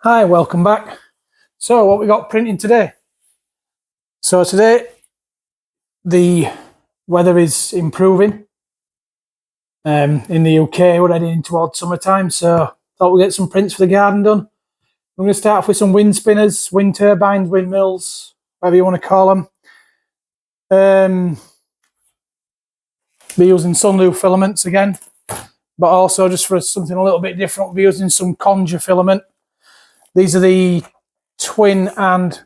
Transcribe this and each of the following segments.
Hi, welcome back. So what we got printing today? So today the weather is improving in the UK. We're heading towards summertime, so thought we'd get some prints for the garden done. I'm going to start off with some wind spinners, wind turbines, windmills, whatever you want to call them. Be using Sunlu filaments again, but also just for something a little bit different, we'll be using some Conjure filament. These are the twin and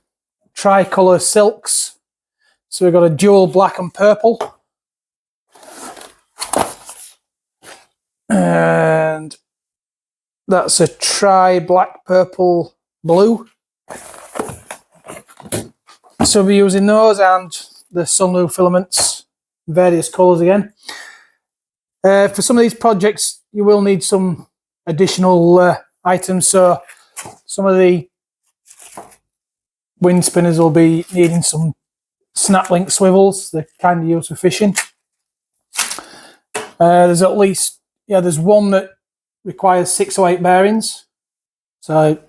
tricolour silks. So we've got a dual black and purple. And that's a black, purple, blue. So we'll be using those and the Sunlu filaments, various colours again. For some of these projects, you will need some additional items. So some of the wind spinners will be needing some snap link swivels. They're kind of used for fishing. There's at least, there's one that requires 6 or 8 bearings. So,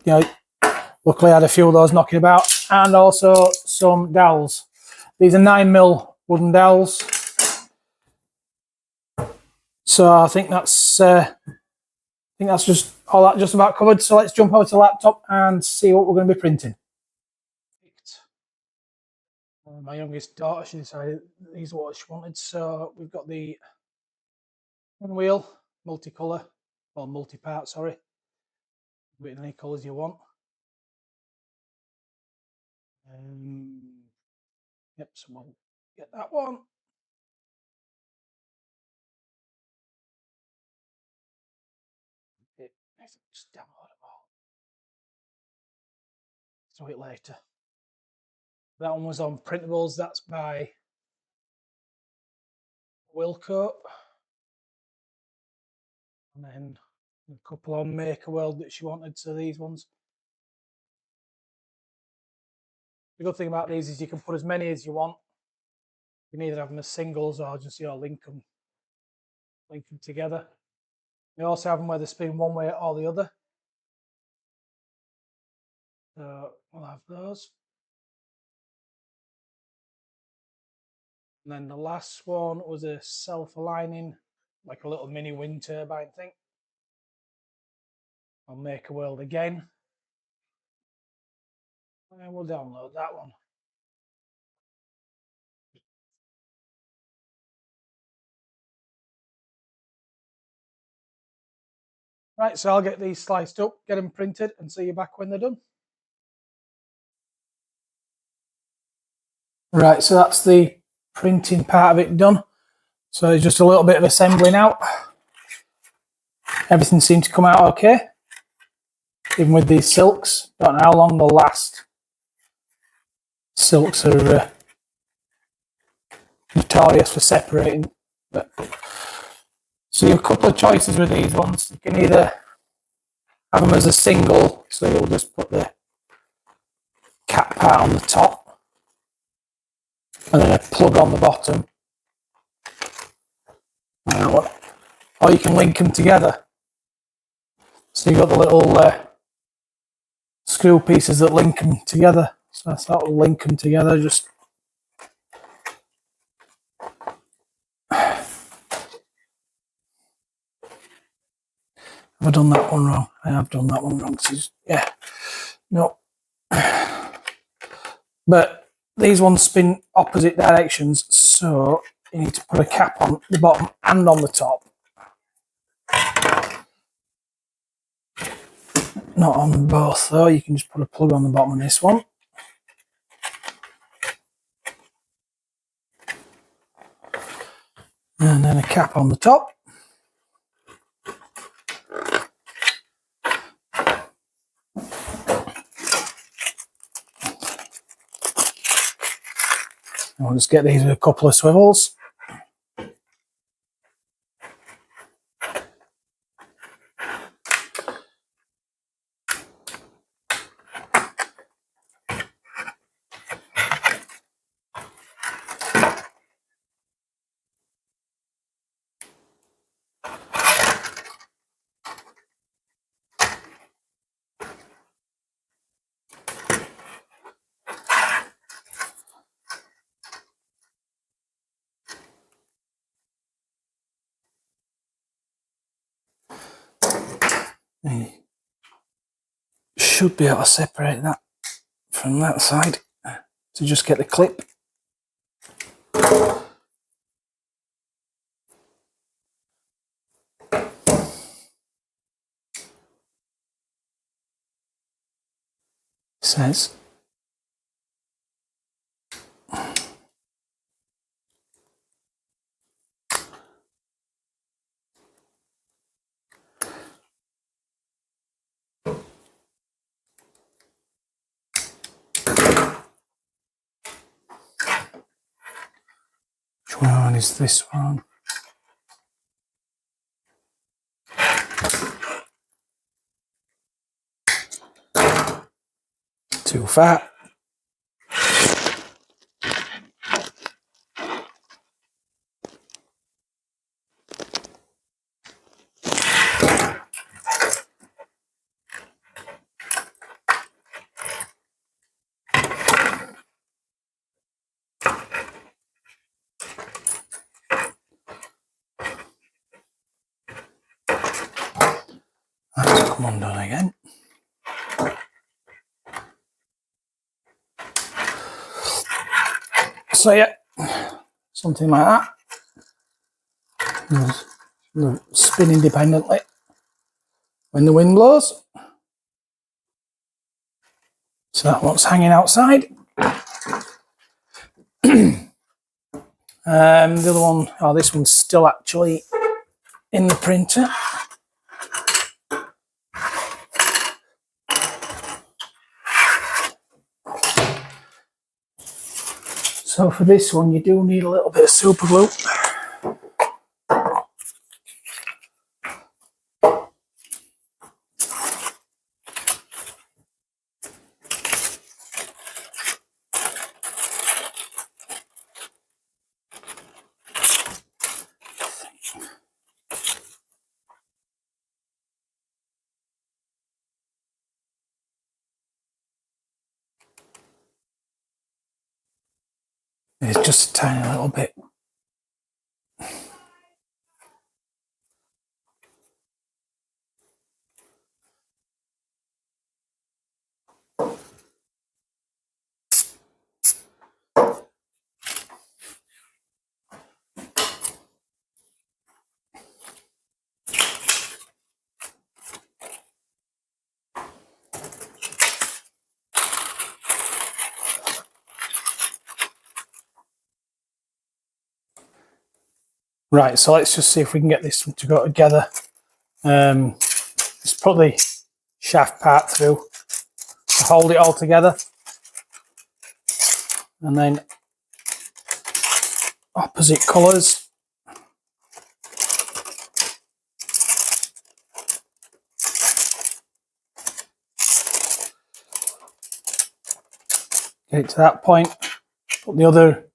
luckily I had a few of those knocking about. And also some dowels. These are 9mm wooden dowels. So I think that's just all that just about covered. So let's jump over to the laptop and see what we're going to be printing. My youngest daughter, she decided these are what she wanted. So we've got the one wheel, multicolour, or multi-part, sorry. With any colours you want. Yep, so we'll get that one. Just download them all. Do it later. That one was on printables. That's by Wilco. And then a couple on Maker World that she wanted. So these ones. The good thing about these is you can put as many as you want. You can either have them as singles or just link them together. We also have them where they spin one way or the other. So we'll have those. And then the last one was a self-aligning, like a little mini wind turbine thing. I'll Maker World again. And we'll download that one. Right, so I'll get these sliced up, get them printed, and see you back when they're done. Right, so that's the printing part of it done. So it's just a little bit of assembling out. Everything seemed to come out okay, even with these silks. Don't know how long they'll last. Silks are notorious for separating. So you have a couple of choices with these ones. You can either have them as a single, so you'll just put the cap part on the top and then a plug on the bottom. Or you can link them together. So you've got the little screw pieces that link them together. So I thought we'll link them together. Just have I done that one wrong? I have done that one wrong. Yeah, no. But these ones spin opposite directions, so you need to put a cap on the bottom and on the top. Not on both though, you can just put a plug on the bottom of this one. And then a cap on the top. I'll just get these with a couple of swivels. You should be able to separate that from that side to just get the clip. Says which one is this one? Too fat. That's come undone again. So yeah, something like that. They'll spin independently when the wind blows. So that one's hanging outside. The other one, oh, this one's still actually in the printer. So for this one, you do need a little bit of super glue. It's just a tiny little bit. Right, so let's just see if we can get this to go together. Just put the shaft part through to hold it all together. And then opposite colours. Get it to that point. Put the other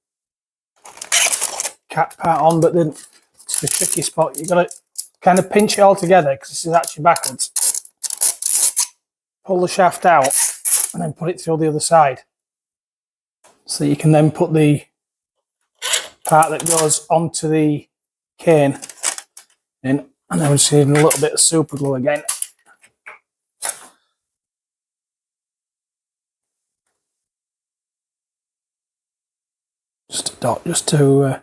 cap part on, but then it's the tricky spot. You've got to kind of pinch it all together because this is actually backwards. Pull the shaft out and then put it through the other side. So you can then put the part that goes onto the cane in, and then we're just using a little bit of super glue again. Just a dot, just to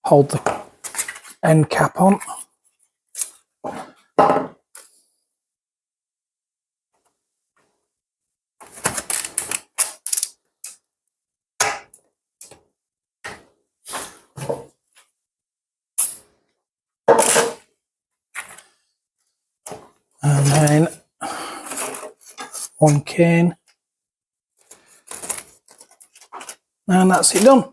hold the end cap on. And then one cane. And that's it done.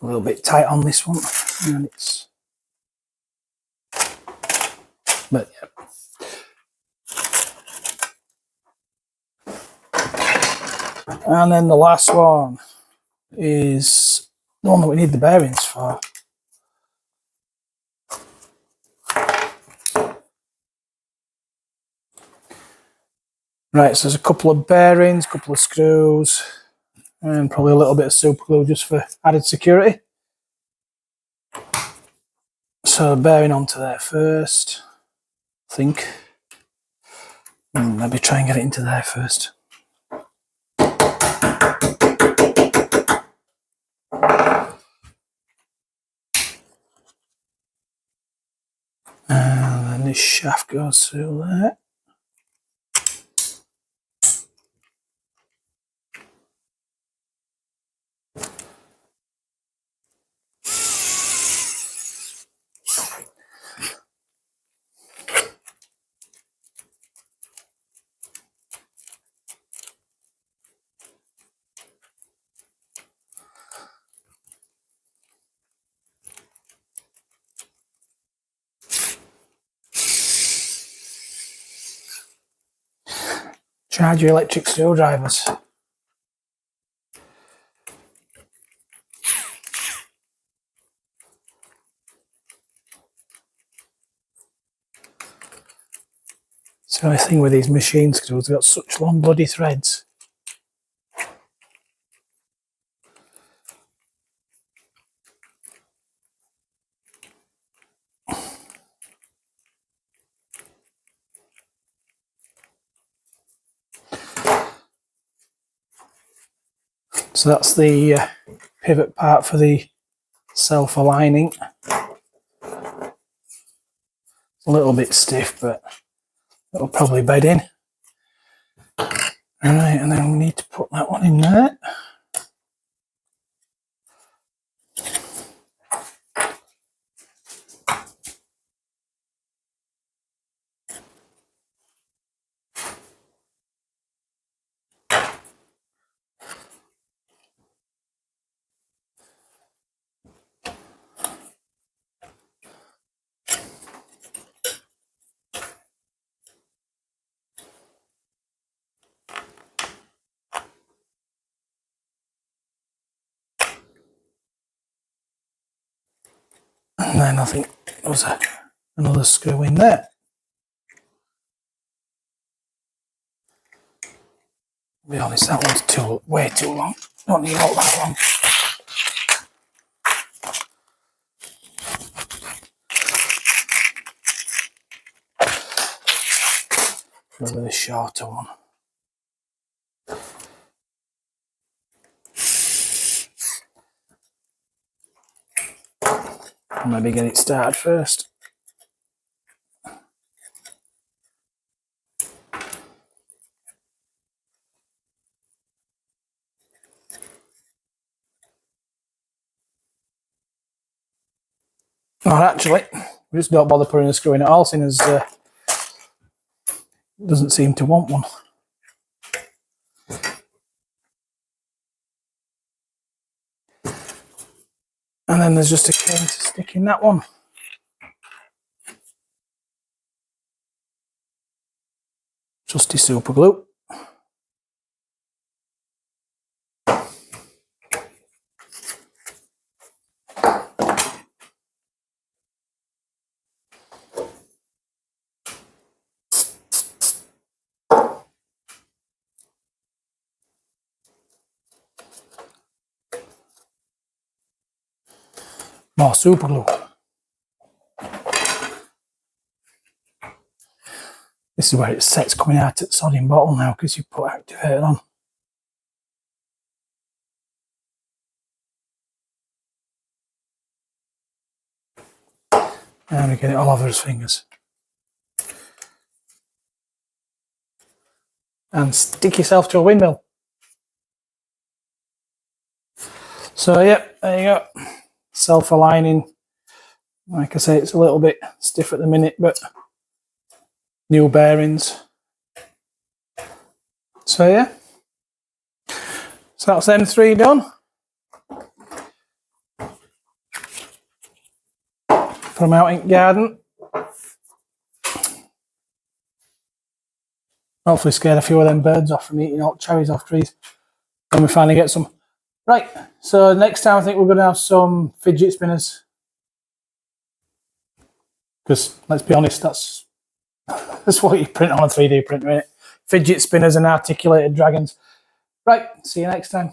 A little bit tight on this one. And it's, but yeah. And then the last one is the one that we need the bearings for. Right, so there's a couple of bearings, a couple of screws, and probably a little bit of super glue just for added security. So bearing onto there first, I think. Maybe try and get it into there first. And then this shaft goes through there. Charge your electric screwdrivers. So the thing with these machine screws, they've got such long bloody threads. So that's the pivot part for the self-aligning. It's a little bit stiff, but it'll probably bed in. Alright, and then we need to put that one in there. And then I think there's another screw in there. To be honest, that one's way too long. Don't need all that long. Maybe the shorter one. Maybe get it started first. Or actually, we just don't bother putting a screw in at all, seeing as doesn't seem to want one. And then there's just a cane to stick in that one. Trusty super glue. More super glue. This is where it sets coming out at the sodding bottle now because you put activator on. And we get it all over his fingers. And stick yourself to a windmill. So yeah, there you go. Self-aligning. Like I say, it's a little bit stiff at the minute, but new bearings. So yeah. So that's them three done. From out in garden. Hopefully scared a few of them birds off from eating all cherries off trees. When we finally get some. Right, so next time I think we're going to have some fidget spinners. Because let's be honest, that's what you print on a 3D printer, isn't it? Fidget spinners and articulated dragons. Right, see you next time.